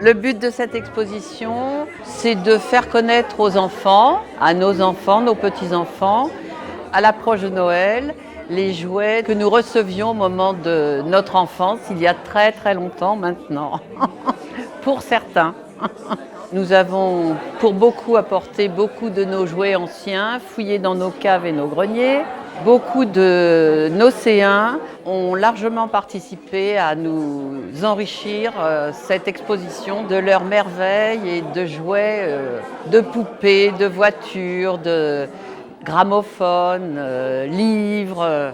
Le but de cette exposition, c'est de faire connaître aux enfants, à nos enfants, nos petits-enfants, à l'approche de Noël, les jouets que nous recevions au moment de notre enfance, il y a très très longtemps maintenant, pour certains. Nous avons pour beaucoup apporté beaucoup de nos jouets anciens, fouillés dans nos caves et nos greniers. Beaucoup de Nocéens ont largement participé à nous enrichir cette exposition de leurs merveilles et de jouets, de poupées, de voitures, de gramophones, livres,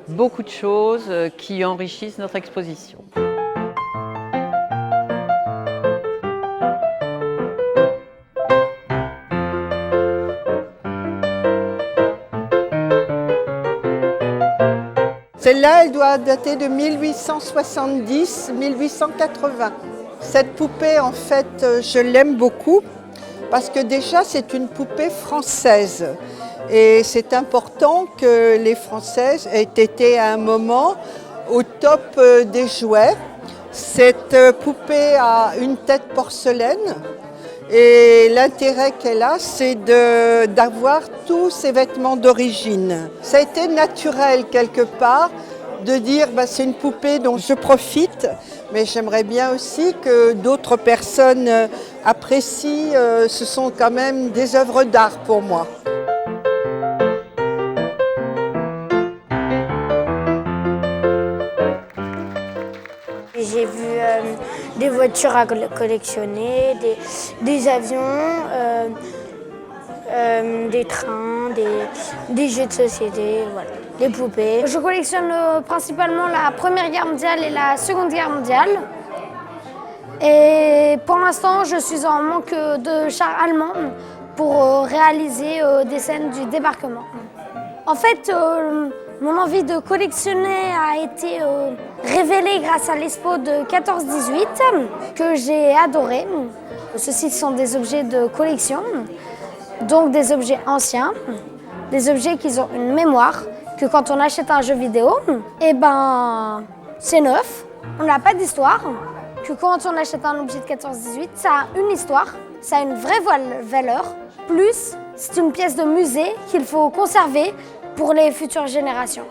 beaucoup de choses qui enrichissent notre exposition. Celle-là, elle doit dater de 1870-1880. Cette poupée, en fait, je l'aime beaucoup parce que déjà, c'est une poupée française. Et c'est important que les Françaises aient été à un moment au top des jouets. Cette poupée a une tête porcelaine. Et l'intérêt qu'elle a, c'est d'avoir tous ses vêtements d'origine. Ça a été naturel quelque part de dire c'est une poupée dont je profite, mais j'aimerais bien aussi que d'autres personnes apprécient. Ce sont quand même des œuvres d'art pour moi. J'ai vu des voitures à collectionner, des avions, des trains, des jeux de société, voilà, des poupées. Je collectionne principalement la Première Guerre mondiale et la Seconde Guerre mondiale. Et pour l'instant, je suis en manque de chars allemands pour réaliser des scènes du débarquement. En fait, mon envie de collectionner a été révélée grâce à l'expo de 14-18 que j'ai adoré. Ceux-ci sont des objets de collection, donc des objets anciens, des objets qui ont une mémoire, que quand on achète un jeu vidéo, c'est neuf, on n'a pas d'histoire, que quand on achète un objet de 14-18, ça a une histoire, ça a une vraie valeur, plus c'est une pièce de musée qu'il faut conserver pour les futures générations.